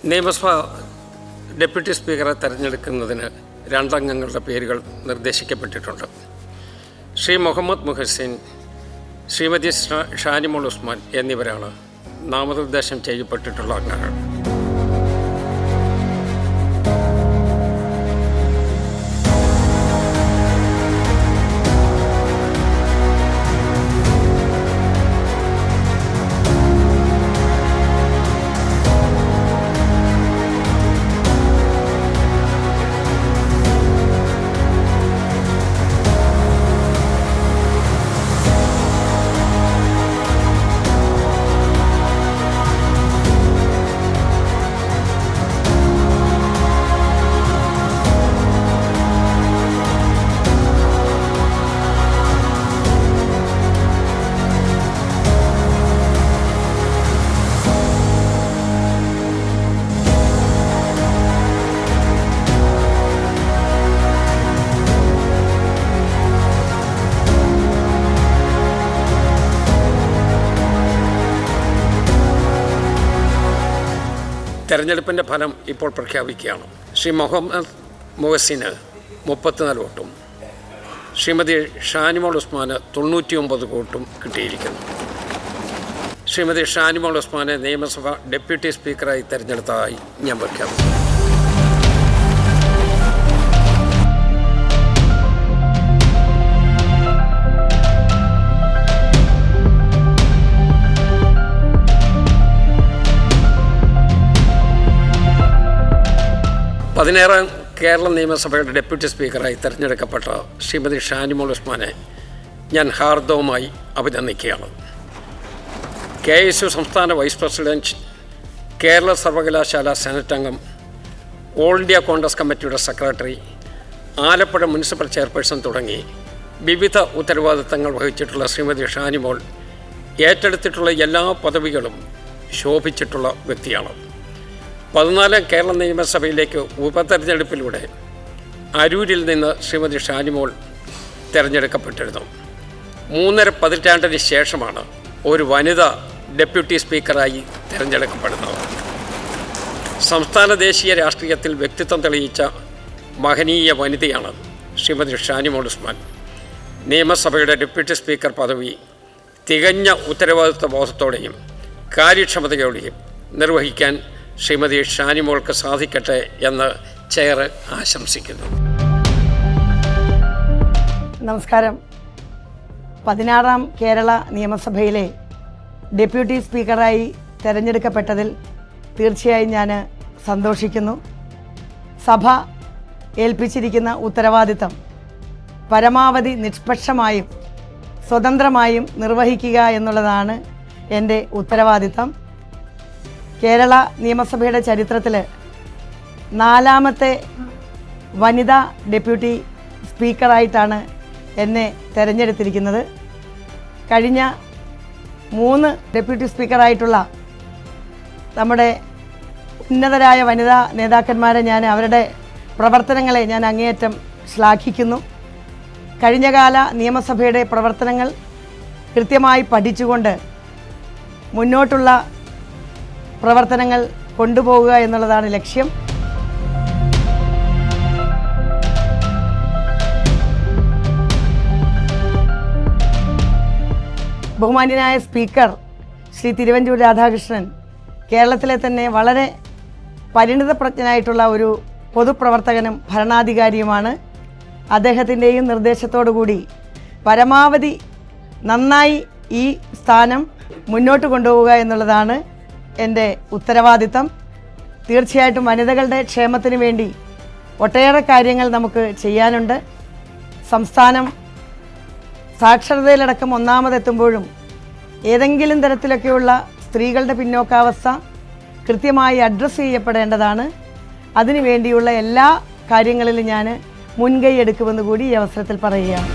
നിയമസഭ ഡെപ്യൂട്ടി സ്പീക്കറെ തെരഞ്ഞെടുക്കുന്നതിന് രണ്ടംഗങ്ങളുടെ പേരുകൾ നിർദ്ദേശിക്കപ്പെട്ടിട്ടുണ്ട്. ശ്രീ മുഹമ്മദ് മുഹസിൻ, ശ്രീമതി ഷാനിമോൾ ഉസ്മാൻ എന്നിവരാണ് നാമനിർദ്ദേശം ചെയ്യപ്പെട്ടിട്ടുള്ള അംഗങ്ങൾ. തെരഞ്ഞെടുപ്പിൻ്റെ ഫലം ഇപ്പോൾ പ്രഖ്യാപിക്കുകയാണ്. ശ്രീ മുഹമ്മദ് മുഹസിന് 34 വോട്ടും ശ്രീമതി ഷാനിമോൾ ഉസ്മാന് 99 വോട്ടും കിട്ടിയിരിക്കുന്നു. ശ്രീമതി ഷാനിമോൾ ഉസ്മാനെ നിയമസഭ ഡെപ്യൂട്ടി സ്പീക്കറായി തെരഞ്ഞെടുത്തതായി ഞാൻ പ്രഖ്യാപിച്ചു. പതിനേഴാം കേരള നിയമസഭയുടെ ഡെപ്യൂട്ടി സ്പീക്കറായി തിരഞ്ഞെടുക്കപ്പെട്ട ശ്രീമതി ഷാനിമോൾ ഉസ്മാനെ ഞാൻ ഹാർദവമായി അഭിനന്ദിക്കുകയാണ്. KSU സംസ്ഥാന വൈസ് പ്രസിഡൻറ്റ്, കേരള സർവകലാശാല സെനറ്റ് അംഗം, ഓൾ ഇന്ത്യ കോൺഗ്രസ് കമ്മിറ്റിയുടെ സെക്രട്ടറി, ആലപ്പുഴ മുനിസിപ്പൽ ചെയർപേഴ്സൺ തുടങ്ങി വിവിധ ഉത്തരവാദിത്തങ്ങൾ വഹിച്ചിട്ടുള്ള ശ്രീമതി ഷാനിമോൾ ഏറ്റെടുത്തിട്ടുള്ള എല്ലാ പദവികളും ശോഭിച്ചിട്ടുള്ള വ്യക്തിയാണ്. 14ാം കേരള നിയമസഭയിലേക്ക് ഉപതെരഞ്ഞെടുപ്പിലൂടെ അരൂരിൽ നിന്ന് ശ്രീമതി ഷാനിമോൾ തിരഞ്ഞെടുക്കപ്പെട്ടിരുന്നു. 3.5 പതിറ്റാണ്ടിന് ശേഷമാണ് ഒരു വനിത ഡെപ്യൂട്ടി സ്പീക്കറായി തിരഞ്ഞെടുക്കപ്പെടുന്നത്. സംസ്ഥാന ദേശീയ രാഷ്ട്രീയത്തിൽ വ്യക്തിത്വം തെളിയിച്ച മഹനീയ വനിതയാണ് ശ്രീമതി ഷാനിമോൾ ഉസ്മാൻ. നിയമസഭയുടെ ഡെപ്യൂട്ടി സ്പീക്കർ പദവി തികഞ്ഞ ഉത്തരവാദിത്വ ബോധത്തോടെയും കാര്യക്ഷമതയോടെയും നിർവഹിക്കാൻ ശ്രീമതി ഷാനിമോൾക്ക് സാധിക്കട്ടെ എന്ന് ചെയർ ആശംസിക്കുന്നു. നമസ്കാരം. 16ാം കേരള നിയമസഭയിലെ ഡെപ്യൂട്ടി സ്പീക്കറായി തിരഞ്ഞെടുക്കപ്പെട്ടതിൽ തീർച്ചയായും ഞാൻ സന്തോഷിക്കുന്നു. സഭ ഏൽപ്പിച്ചിരിക്കുന്ന ഉത്തരവാദിത്തം പരമാവധി നിഷ്പക്ഷമായും സ്വതന്ത്രമായും നിർവഹിക്കുക എന്നുള്ളതാണ് എൻ്റെ ഉത്തരവാദിത്തം. കേരള നിയമസഭയുടെ ചരിത്രത്തിൽ 4ാമത്തെ വനിതാ ഡെപ്യൂട്ടി സ്പീക്കറായിട്ടാണ് എന്നെ തിരഞ്ഞെടുത്തിരിക്കുന്നത്. കഴിഞ്ഞ 3 ഡെപ്യൂട്ടി സ്പീക്കറായിട്ടുള്ള നമ്മുടെ ഉന്നതരായ വനിതാ നേതാക്കന്മാരെ അവരുടെ പ്രവർത്തനങ്ങളെ ഞാൻ അങ്ങേയറ്റം ശ്ലാഘിക്കുന്നു. കഴിഞ്ഞകാല നിയമസഭയുടെ പ്രവർത്തനങ്ങൾ കൃത്യമായി പഠിച്ചുകൊണ്ട് മുന്നോട്ടുള്ള പ്രവർത്തനങ്ങൾ കൊണ്ടുപോകുക എന്നുള്ളതാണ് ലക്ഷ്യം. ബഹുമാന്യനായ സ്പീക്കർ ശ്രീ തിരുവഞ്ചൂർ രാധാകൃഷ്ണൻ കേരളത്തിലെ തന്നെ വളരെ പരിണിതപ്രജ്ഞനായിട്ടുള്ള ഒരു പൊതുപ്രവർത്തകനും ഭരണാധികാരിയുമാണ്. അദ്ദേഹത്തിൻ്റെയും നിർദ്ദേശത്തോടു കൂടി പരമാവധി നന്നായി ഈ സ്ഥാനം മുന്നോട്ട് കൊണ്ടുപോവുക എന്നുള്ളതാണ് എൻ്റെ ഉത്തരവാദിത്തം. തീർച്ചയായിട്ടും വനിതകളുടെ ക്ഷേമത്തിന് വേണ്ടി ഒട്ടേറെ കാര്യങ്ങൾ നമുക്ക് ചെയ്യാനുണ്ട്. സംസ്ഥാനം സാക്ഷരതയിലടക്കം 1ാമതെത്തുമ്പോഴും ഏതെങ്കിലും തരത്തിലൊക്കെയുള്ള സ്ത്രീകളുടെ പിന്നോക്കാവസ്ഥ കൃത്യമായി അഡ്രസ്സ് ചെയ്യപ്പെടേണ്ടതാണ്. അതിനു വേണ്ടിയുള്ള എല്ലാ കാര്യങ്ങളിലും ഞാൻ മുൻകൈ എടുക്കുമെന്ന് കൂടി ഈ അവസരത്തിൽ പറയുകയാണ്.